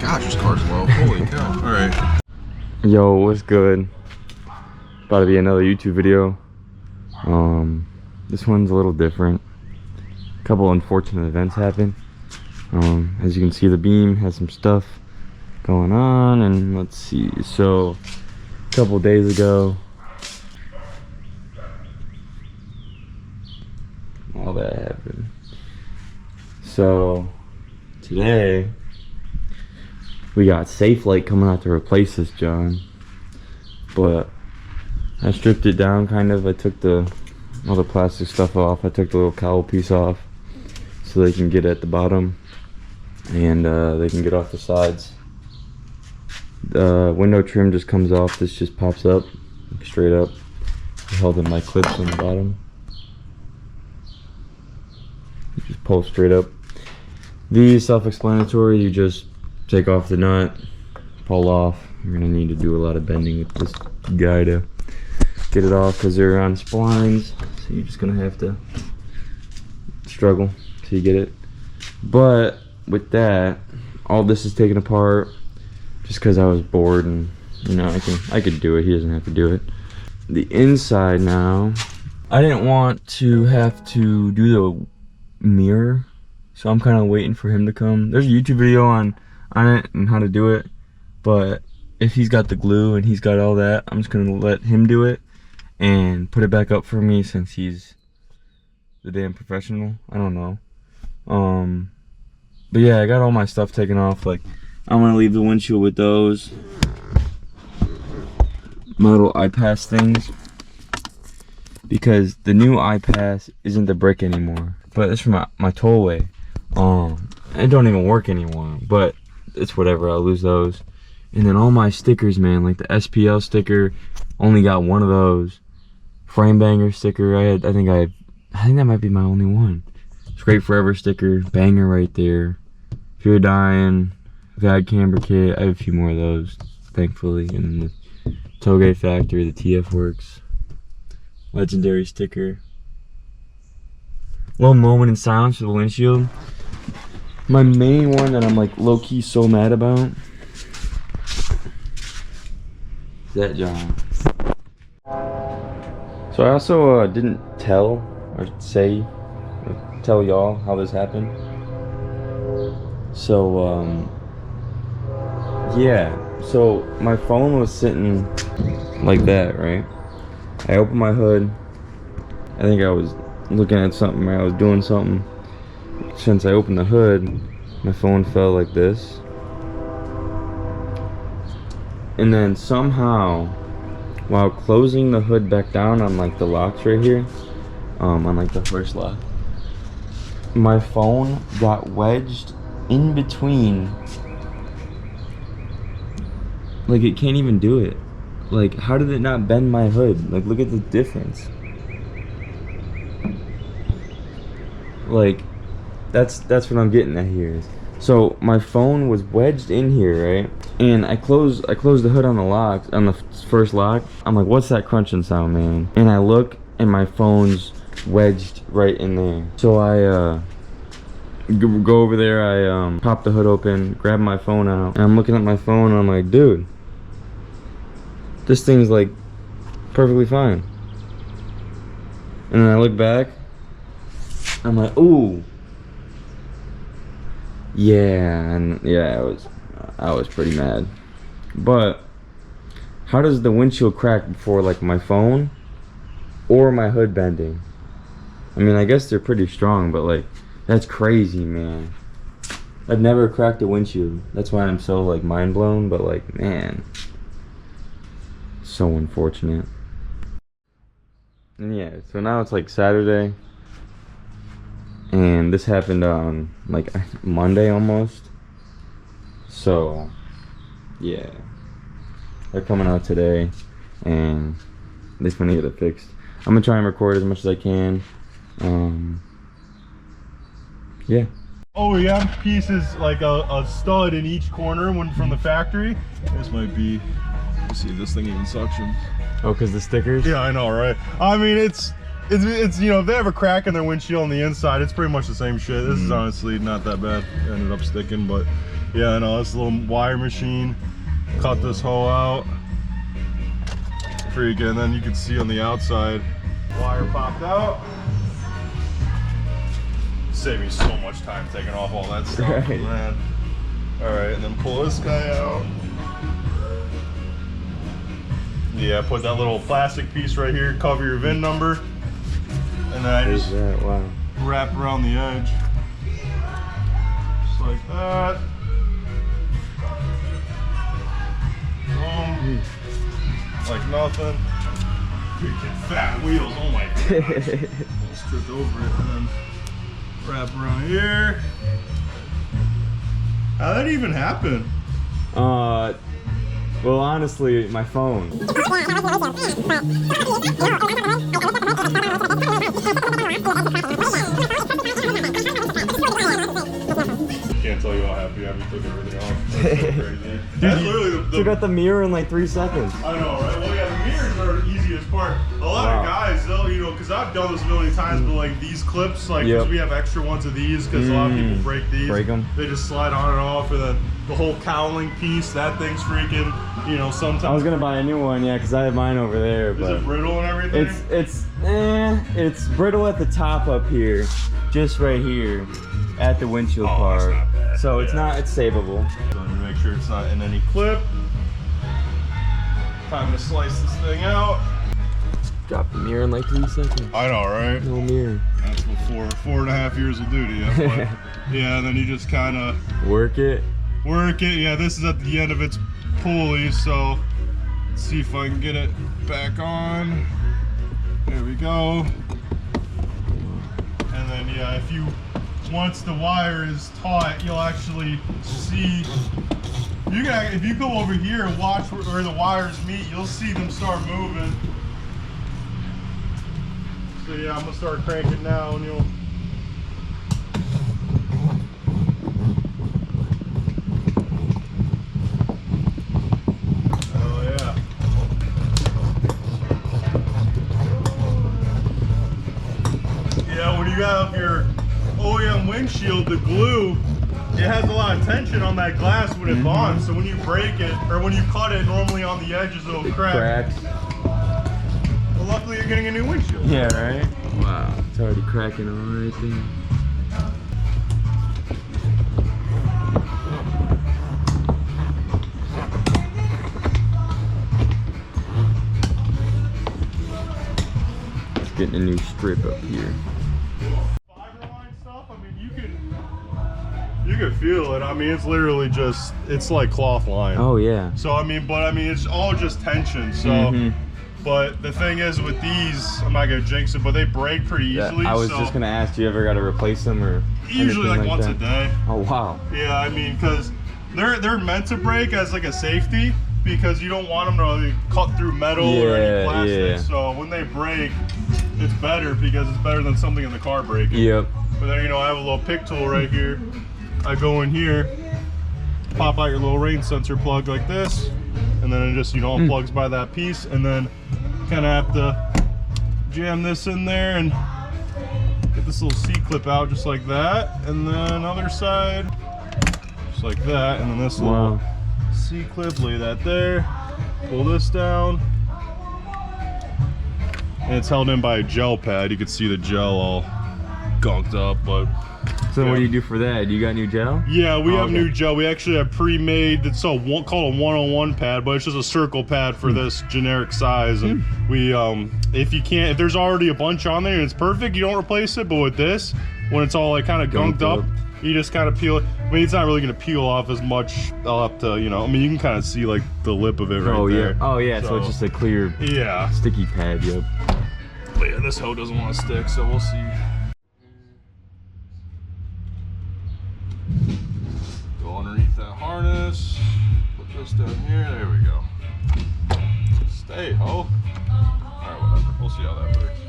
gosh, this car's low. Holy cow. Alright. Yo, what's good? About to be another YouTube video. This one's a little different. A couple unfortunate events happened. As you can see, the beam has some stuff going on, and let's see. So, a couple days ago, all that happened. So, today, we got Safelite coming out to replace this, John. But I stripped it down kind of. I took all the plastic stuff off. I took the little cowl piece off so they can get at the bottom, and they can get off the sides. The window trim just comes off. This just pops up straight up. I held in my clips on the bottom. You just pull straight up. These self-explanatory. You just take off the nut, pull off. You're gonna need to do a lot of bending with this guy to get it off because they're on splines, so you're just gonna have to struggle till you get it. But with that, all this is taken apart just because I was bored, and you know, I could do it. He doesn't have to do it. The inside now, I didn't want to have to do the mirror, so I'm kind of waiting for him to come. There's a YouTube video on it and how to do it, but if he's got the glue and he's got all that, I'm just gonna let him do it and put it back up for me since he's the damn professional. I don't know. But yeah, I got all my stuff taken off. Like, I'm gonna leave the windshield with those metal iPass things because the new iPass isn't the brick anymore, but it's from my tollway. It don't even work anymore, but it's whatever. I'll lose those. And then all my stickers, man, like the SPL sticker, only got one of those. Frame banger sticker, I think that might be my only one. Scrape Forever sticker, banger right there. If you're dying, VAD camber kit, I have a few more of those, thankfully. And then the Toge Factory, the TF Works, legendary sticker. Little moment in silence for the windshield. My main one that I'm like low-key so mad about is that, John. So I also didn't tell y'all how this happened. So yeah, so my phone was sitting like that, right? I opened my hood. I think I was looking at something, or I was doing something. Since I opened the hood, my phone fell like this. And then somehow, while closing the hood back down on like the locks right here, on like the first lock, my phone got wedged in between. Like, it can't even do it. Like, how did it not bend my hood? Like, look at the difference. Like, that's what I'm getting at here. So my phone was wedged in here, right? And I closed the hood on the lock, on the first lock. I'm like, what's that crunching sound, man? And I look, and my phone's wedged right in there. So I go over there, I pop the hood open, grab my phone out, and I'm looking at my phone, and I'm like, dude, this thing's like perfectly fine. And then I look back, I'm like, ooh. Yeah, and yeah, I was pretty mad. But how does the windshield crack before like my phone or my hood bending? I mean, I guess they're pretty strong, but like, that's crazy, man. I've never cracked a windshield. That's why I'm so like mind blown, but like, man, so unfortunate. And yeah, so now it's like Saturday, and this happened on like Monday almost. So yeah, they're coming out today, and they're gonna get it fixed. I'm gonna try and record as much as I can. Yeah. Oh yeah, pieces like a stud in each corner, one from the factory. This might be, let's see if this thing even suctions. Oh, because the stickers? Yeah, I know, right? I mean, it's you know, if they have a crack in their windshield on the inside, it's pretty much the same shit. This is honestly not that bad. It ended up sticking, but yeah, no, this little wire machine cut this hole out. Freaking, and then you can see on the outside, wire popped out. Save me so much time taking off all that stuff, right. man. All right, and then pull this guy out. Yeah, put that little plastic piece right here, cover your VIN number, and then I just wow. wrap around the edge, just like that. Boom. Like nothing. Freaking fat wheels, oh my gosh. Almost tripped over it, and then wrap around here. How'd that even happen? Well, honestly, my phone. Can't tell you how happy I took everything off. That's so crazy. That's literally Took out the mirror in like 3 seconds. I know, right? Well, yeah, the mirrors are the easiest part. A lot of guys, they'll, you know, because I've done this a million times, but like these clips, like, because we have extra ones of these, because a lot of people break these. Break them. They just slide on and off, and then the whole cowling piece, that thing's freaking, you know, sometimes. I was gonna buy a new one, yeah, because I have mine over there. Is but it brittle and everything? It's brittle at the top up here, just right here, at the windshield part. That's not bad. So it's not, it's savable. So to make sure it's not in any clip. Time to slice this thing out. Drop the mirror in like 3 seconds. I know, right? No mirror. That's what 4.5 years will do to you. But, yeah, and then you just kind of work it. Yeah, this is at the end of its pulley, so let's see if I can get it back on. There we go. And then, yeah, if you, once the wire is taut, you'll actually see, you can, if you go over here and watch where the wires meet, you'll see them start moving. So yeah, I'm gonna start cranking now, and you'll. Oh yeah. Yeah, when you got up your OEM windshield, the glue, it has a lot of tension on that glass when it bonds. So when you break it, or when you cut it, normally on the edges it'll crack. Cracks. Well, luckily you're getting a new windshield. Yeah, right? Wow, it's already cracking on right there. It's getting a new strip up here. Fiberline stuff, I mean, you can feel it. I mean, it's literally just, it's like cloth line. Oh yeah. So I mean, but I mean, it's all just tension. So, but the thing is with these, I'm not gonna jinx it, but they break pretty easily. I was just gonna ask, you ever got to replace them or? Usually like once a day. Oh wow. Yeah, I mean, because they're meant to break as like a safety, because you don't want them to like, cut through metal or any plastic. Yeah. So when they break, it's better because it's better than something in the car breaking. Yep. But then, you know, I have a little pick tool right here. I go in here, pop out your little rain sensor plug like this, and then it just, you know, unplugs by that piece, and then kind of have to jam this in there and get this little C-clip out just like that, and then other side, just like that, and then this little C-clip, lay that there, pull this down, and it's held in by a gel pad. You can see the gel all gunked up, but so what do you do for that? You got new gel? Yeah, we have new gel. We actually have pre-made, it's called a 1-on-1 pad, but it's just a circle pad for this generic size. And we, if there's already a bunch on there and it's perfect, you don't replace it. But with this, when it's all like kind of gunked up, you just kind of peel it. I mean, it's not really gonna peel off as much. I'll have to, you know, I mean, you can kind of see like the lip of it right there. Oh yeah, so it's just a clear, sticky pad. Yep. But yeah, this hoe doesn't want to stick, so we'll see. Go underneath that harness, put this down here, there we go. Stay, ho. Alright, whatever, we'll see how that works.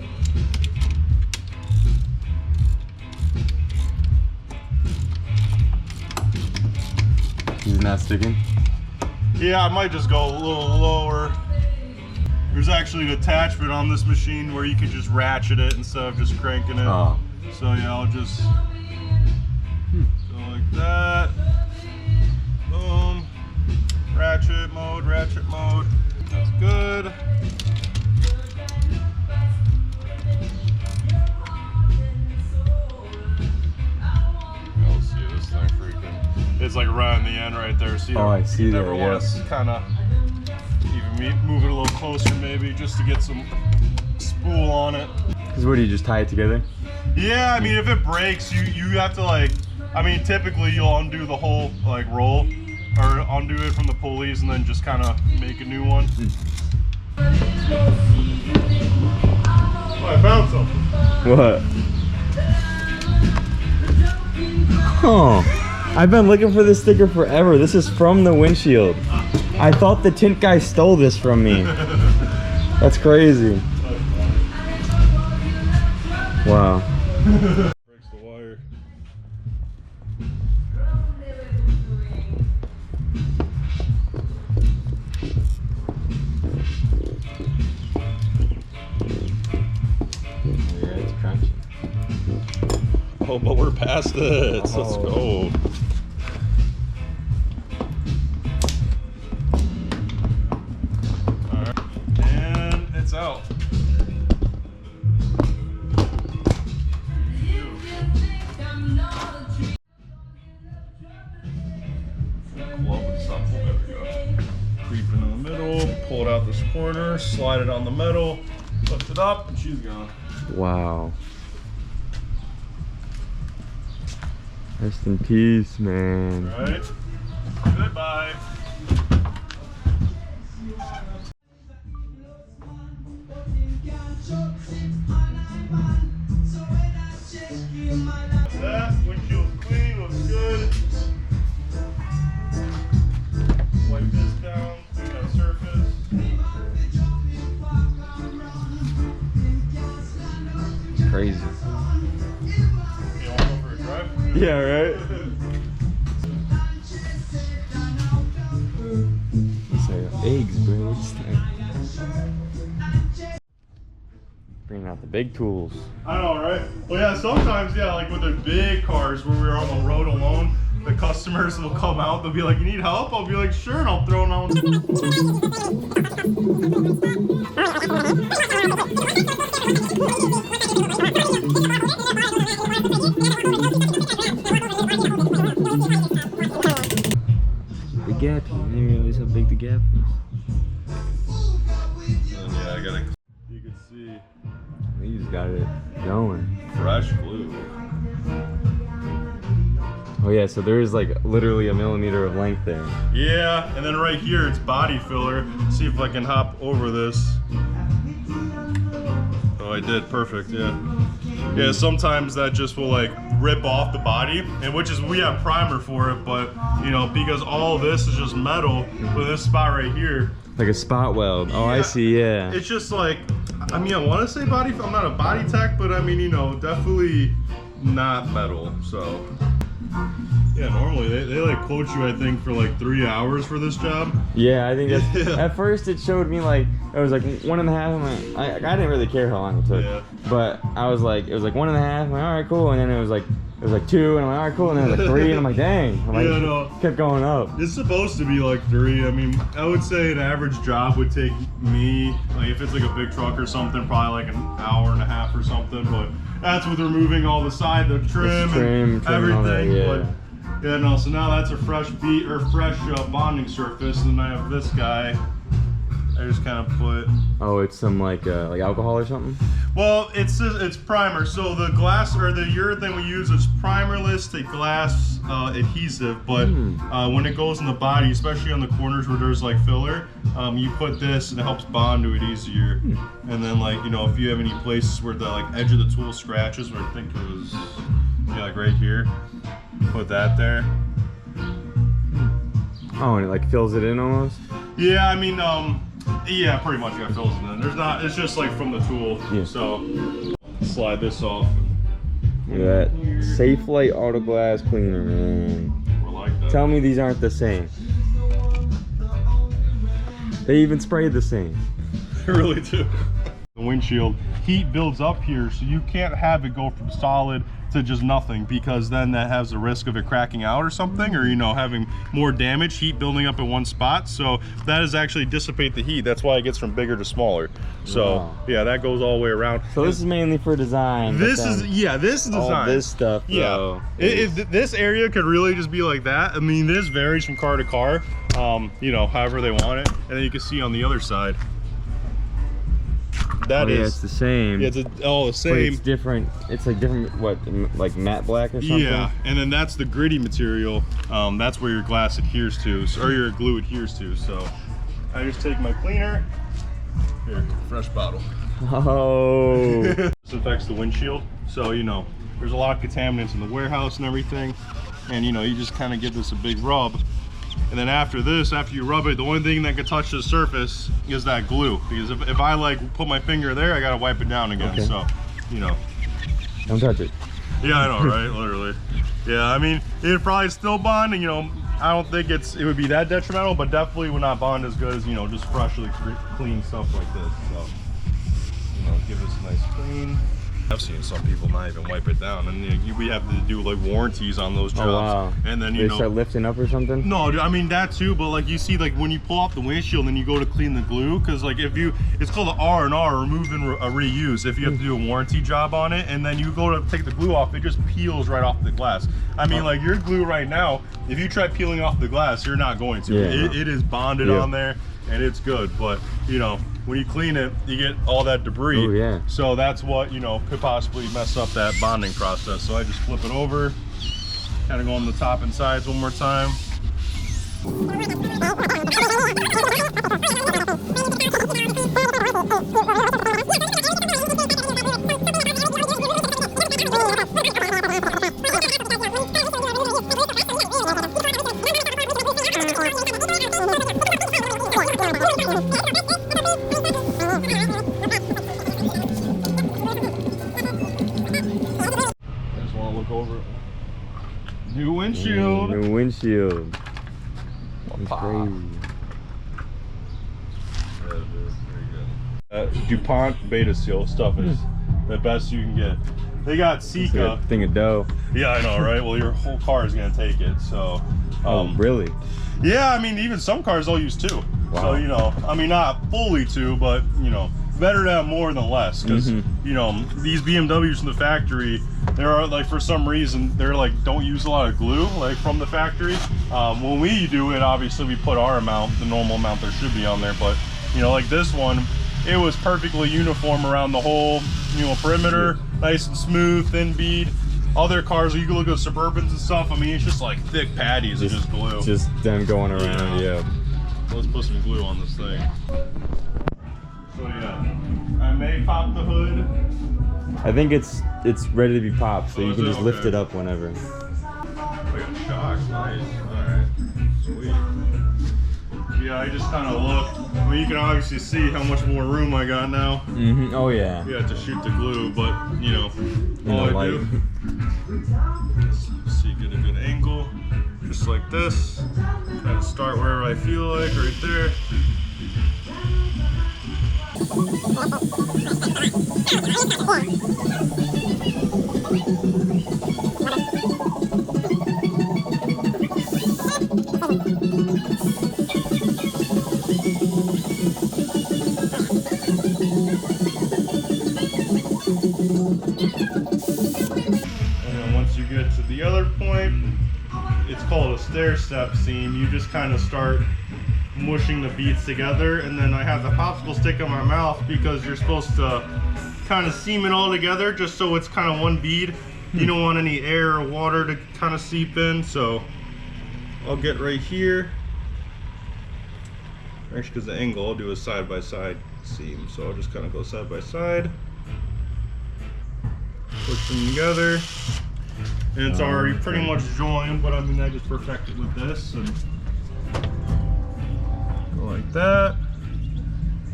He's not sticking? Yeah, I might just go a little lower. There's actually an attachment on this machine where you can just ratchet it instead of just cranking it. Oh. So yeah, I'll just go like that. Boom. Ratchet mode, ratchet mode. That's good. Let's see this thing freaking. It's like right on the end right there. See, oh, I see that. Never want to kind of even move it a little closer, maybe, just to get some spool on it. Because what do you just tie it together? Yeah, I mean, if it breaks, you have to like. I mean, typically you'll undo the whole like roll, or undo it from the pulleys, and then just kind of make a new one. Oh, I found something. What? Oh, I've been looking for this sticker forever. This is from the windshield. I thought the tint guy stole this from me. That's crazy. Wow. Breaks the wire. Yeah, it's crunchy. Oh, but we're past it. Let's go. Alright. And it's out. There we go. Creep into the middle, pull it out this corner, slide it on the metal, lift it up, and she's gone. Wow. Rest in peace, man. Right? Goodbye. That windshield's clean, looks good. Wipe this down, clean that surface. Crazy. You want to go for a drive? Yeah, right? These are eggs, bro. It's time. Bringing out the big tools. I know, right? Well, yeah, sometimes, yeah, like with the big cars where we're on the road alone, the customers will come out, they'll be like, you need help? I'll be like, sure, and I'll throw it on. The gap, you didn't realize how big the gap was. Yeah, I gotta. You can see He's got it going. fresh glue. Oh yeah, so there is like literally a millimeter of length there. Yeah, and then right here it's body filler. See if I can hop over this. Oh, I did. Perfect. Yeah. Yeah. Sometimes that just will like rip off the body, and which is we have primer for it, but you know because all this is just metal with this spot right here. Like a spot weld. Oh, I see. Yeah. It's just like, I mean, I want to say body. I'm not a body tech, but I mean, you know, definitely not metal. So. Yeah, normally they like quote you, I think, for like 3 hours for this job. Yeah, I think that's. Yeah. At first, it showed me like it was like 1.5. I didn't really care how long it took, Yeah. but I was like, it was like 1.5. I'm like, all right, cool. And then it was like 2, and I'm like, all right, cool. And then it was like 3, and I'm like, dang. I'm like, Yeah, no. kept going up. It's supposed to be like 3. I mean, I would say an average job would take me, like if it's like a big truck or something, probably like an hour and a half or something. But that's with removing all the side, the trim, trim, and everything. all that, yeah. But, yeah, no. So now that's a fresh bonding surface, and then I have this guy. I just kind of put. Oh, it's some like alcohol or something. Well, it's primer. So the glass or the urethane we use is primerless to glass adhesive, but when it goes in the body, especially on the corners where there's like filler, you put this and it helps bond to it easier. And then like, you know, if you have any places where the like edge of the tool scratches, where I think it was, yeah, like right here, put that there. Oh, and it like fills it in almost. Yeah, I mean, yeah, pretty much. Yeah, fills it in. There's not. It's just like from the tool. Yeah. So slide this off. Look at that Safelite auto glass cleaner, man. We're like that. Tell me these aren't the same. They even sprayed the same. really do. The windshield, heat builds up here, so you can't have it go from solid to just nothing, because then that has the risk of it cracking out or something, or, you know, having more damage, heat building up in one spot. So that is actually dissipate the heat. That's why it gets from bigger to smaller. So wow. Yeah, that goes all the way around. So this is mainly for design. This is, yeah, this is design. All this stuff, yeah. This area could really just be like that. I mean, this varies from car to car, you know, however they want it. And then you can see on the other side, that is, yeah, it's the same. Yeah, it's all the same. But it's different. It's like different, what, like matte black or something? Yeah, and then that's the gritty material. That's where your glass adheres to, or your glue adheres to. So I just take my cleaner. Here, fresh bottle. Oh. Disinfects the windshield. So, you know, there's a lot of contaminants in the warehouse and everything. And, you know, you just kind of give this a big rub. And then after this, after you rub it, the only thing that can touch the surface is that glue. Because if I like put my finger there, I gotta wipe it down again. Okay. So, you know. Don't touch it. Yeah, I know, right? Literally. Yeah, I mean, it'd probably still bond, and, you know, I don't think it would be that detrimental, but definitely would not bond as good as, you know, just freshly clean stuff like this. So, you know, give this a nice clean. I've seen some people not even wipe it down, and you know, we have to do like warranties on those jobs. Oh, wow. And then they start lifting up or something. No, I mean that too, but like you see, like when you pull off the windshield and you go to clean the glue, because like if you, it's called the R&R, remove and reuse. If you have to do a warranty job on it, and then you go to take the glue off, it just peels right off the glass. I mean, like your glue right now, if you try peeling off the glass, you're not going to. Yeah, it is bonded on there, and it's good. But you know, when you clean it, you get all that debris. Oh, yeah. So that's what, you know, could possibly mess up that bonding process. So I just flip it over, kind of go on the top and sides one more time. New windshield. New windshield. That's crazy. DuPont Beta Seal stuff is the best you can get. They got Sika. Like a thing of dough. Yeah, I know, right? Well, your whole car is gonna take it. So. Oh, really? Yeah, I mean, even some cars they'll use 2. Wow. So, you know, I mean, not fully 2, but you know, better to have more than less, because you know, these BMWs from the factory, there are like, for some reason they're like don't use a lot of glue like from the factory. When we do it, obviously we put our amount, the normal amount there should be on there, but you know, like this one, it was perfectly uniform around the whole, you know, perimeter, nice and smooth, thin bead. Other cars, you can look at Suburbans and stuff, I mean, it's just like thick patties of just glue. Just them going around, yeah. Let's put some glue on this thing. So yeah, I may pop the hood. I think it's ready to be popped, so you can just lift it up whenever. Like a shock, nice. Alright, sweet. Yeah, I just kind of look. I mean, you can obviously see how much more room I got now. Oh yeah. Yeah, to shoot the glue, but you know, all I do is see, get a good angle, just like this. Kind of start wherever I feel like, right there. And then once you get to the other point, it's called a stair step seam. You just kind of start mushing the beads together, and then I have the popsicle stick in my mouth because you're supposed to kind of seam it all together just so it's kind of one bead. You don't want any air or water to kind of seep in, so I'll get right here. Actually, because the angle I'll do a side by side seam, so I'll just kind of go side by side, push them together, and it's already pretty much joined, but I mean, I just perfect it with this and go like that.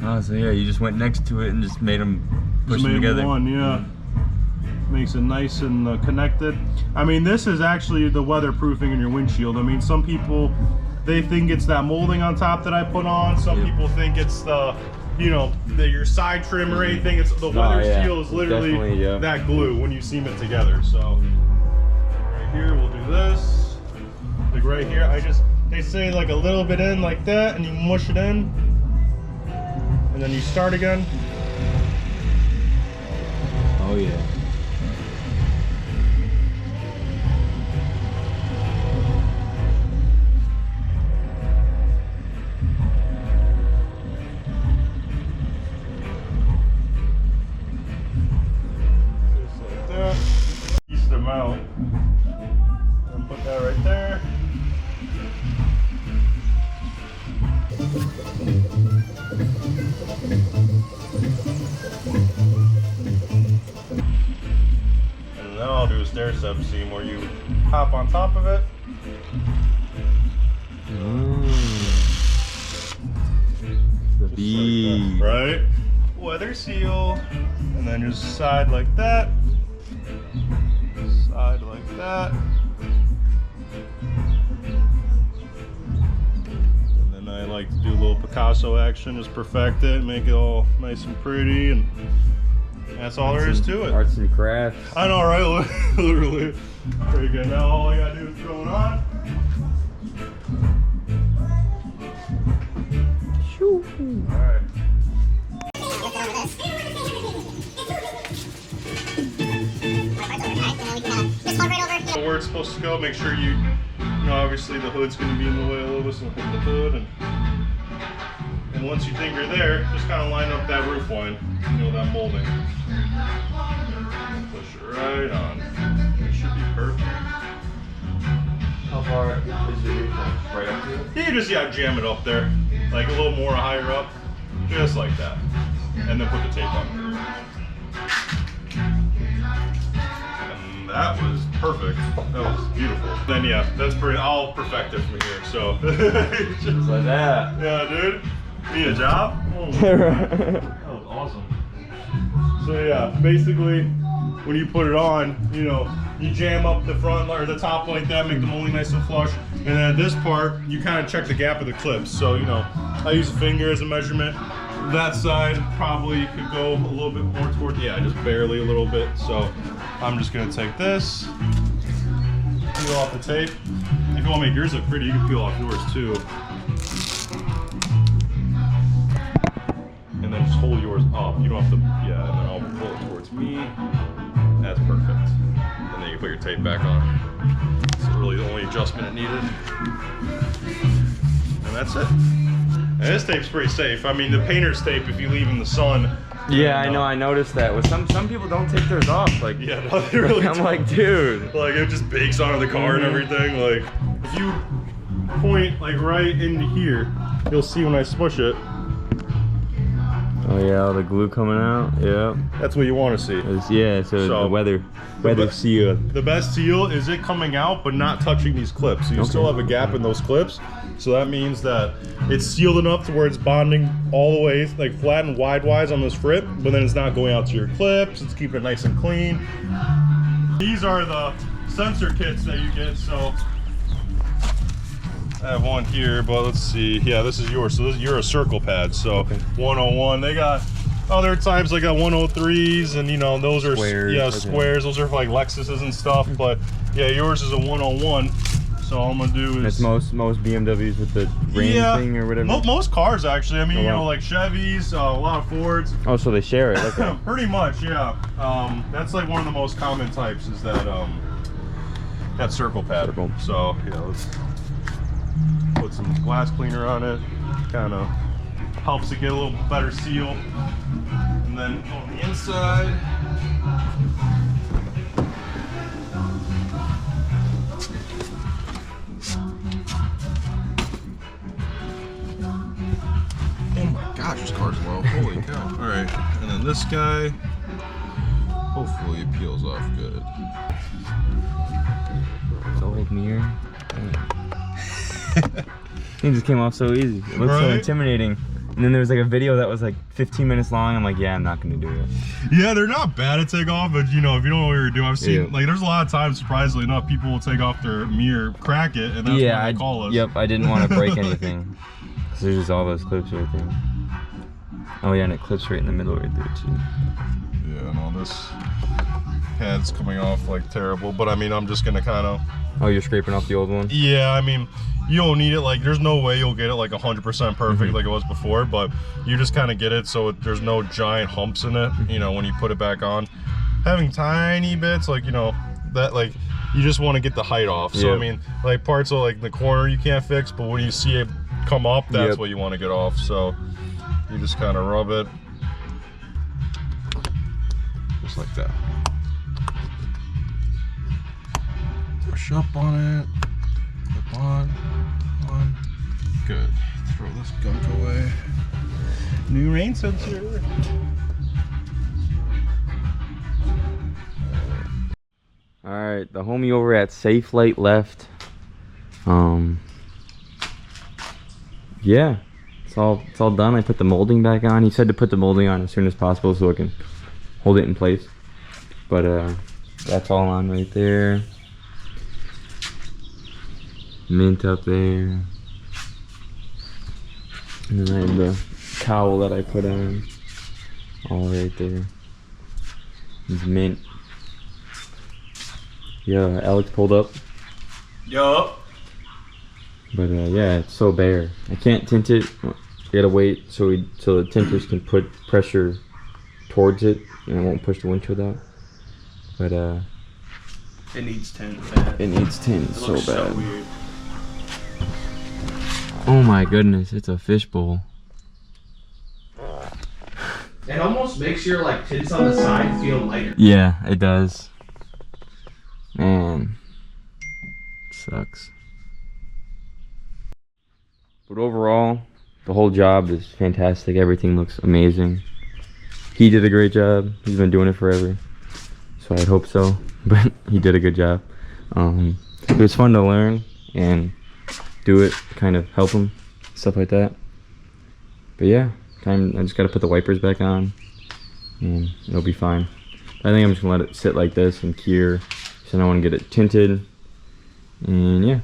Oh, so yeah, you just went next to it and just made them push them together. One, yeah. Makes it nice and connected. I mean, this is actually the weatherproofing in your windshield. I mean, some people, they think it's that molding on top that I put on. Some people think it's the you know, your side trim or anything. It's the weather seal is literally that glue when you seam it together. So right here we'll do this. Like right here, they say like a little bit in like that, and you mush it in, and then you start again. Oh yeah. Just like that. Piece them out. And put that right there. And then I'll do a stair step seam where you hop on top of it. The bead. Like right? Weather seal. And then just side like that. Side like that. And then I like to do a little Picasso action, just perfect it, make it all nice and pretty, and that's all there is to it. Arts and crafts. I know, right? Literally. Very good. Now all I gotta do is throw it on. Alright. Where it's supposed to go, make sure you know, obviously the hood's going to be in the way a little bit, so hit the hood, and once you think you're there, just kind of line up that roof line, you know, that molding. Push it right on. It should be perfect. How far is your roof line? Right up to it? You can just, jam it up there, like a little more higher up, just like that, and then put the tape on. That was perfect. That was beautiful. Then that's pretty. I'll perfect it from here. So Just like that. Yeah, dude. Need a job? Oh, that was awesome. So basically, when you put it on, you know, you jam up the front or the top like that, make the molding nice and flush, and then at this part, you kind of check the gap of the clips. So you know, I use a finger as a measurement. That side probably could go a little bit more toward, just barely a little bit. So I'm just gonna take this, peel off the tape. If you want to make yours look pretty, you can peel off yours too. And then just hold yours up. You don't have to, and then I'll pull it towards me. That's perfect. And then you put your tape back on. It's really the only adjustment it needed. And that's it. And this tape's pretty safe. I mean, the painter's tape, if you leave in the sun. Yeah, I know. I noticed that. With some people don't take theirs off. Like, no, they really I'm like, dude. Like, it just bakes onto the car and everything. Like, if you point like right into here, you'll see when I smush it. Oh yeah, all the glue coming out. Yeah. That's what you want to see. So the weather seal. The best seal is it coming out but not touching these clips. So you still have a gap in those clips. So that means that it's sealed enough to where it's bonding all the way, like flat and wide-wise on this frip, but then it's not going out to your clips. It's keeping it nice and clean. These are the sensor kits that you get. So I have one here, but let's see. Yeah, this is yours. So you're a circle pad. So 101. They got other types. They got 103s, and you know those are squares. Squares. Those are for like Lexuses and stuff. But yours is a 101. So all I'm gonna do is. That's most BMWs with the rain thing or whatever. Most cars actually. I mean, you know, like Chevys, a lot of Fords. Oh, so they share it. Okay. Pretty much, yeah. That's like one of the most common types is that that circle pad. So let's put some glass cleaner on it. Kind of helps it get a little better seal. And then on the inside. Gosh, this car's low. Holy cow. Alright, and then this guy, hopefully it peels off good. Gold mirror. It just came off so easy. It looks so intimidating. And then there was like a video that was like 15 minutes long. I'm like, yeah, I'm not gonna do it. Yeah, they're not bad to take off, but you know, if you don't know what you're doing, I've seen like there's a lot of times, surprisingly enough, people will take off their mirror, crack it, and that's why they call us. Yep, I didn't want to break anything. There's just all those clips right there. Oh yeah, and it clips right in the middle right there too. Yeah, no, this pad's coming off like terrible, but I mean, I'm just gonna kind of. Oh, you're scraping off the old one? Yeah, I mean, you don't need it, like, there's no way you'll get it like 100% perfect like it was before, but you just kind of get it so there's no giant humps in it, you know, when you put it back on. Having tiny bits, like, you know, that, like, you just want to get the height off. So, I mean, like, parts of, like, the corner you can't fix, but when you see it come up, that's what you want to get off. So, you just kind of rub it. Just like that. Push up on it. Clip on. Good. Throw this gunk away. New rain sensor. Alright, the homie over at Safelite left. Yeah, it's all done. I put the molding back on. He said to put the molding on as soon as possible so it can hold it in place. But that's all on right there. Mint up there. And then I have the cowl that I put on. All right there. It's mint. Yeah, Alex pulled up. Yup. But yeah, it's so bare. I can't tint it. I gotta wait so the tinters can put pressure towards it and it won't push the windshield out. But it needs tint bad. It needs tint so bad. So weird. Oh my goodness, it's a fishbowl. It almost makes your like tints on the side feel lighter. Yeah, it does. Man, sucks. But overall, the whole job is fantastic. Everything looks amazing. He did a great job. He's been doing it forever, so I'd hope so. But he did a good job. It was fun to learn and do it, kind of help him, stuff like that. But yeah, I just gotta put the wipers back on, and it'll be fine. I think I'm just gonna let it sit like this and cure. So I want to get it tinted, and yeah,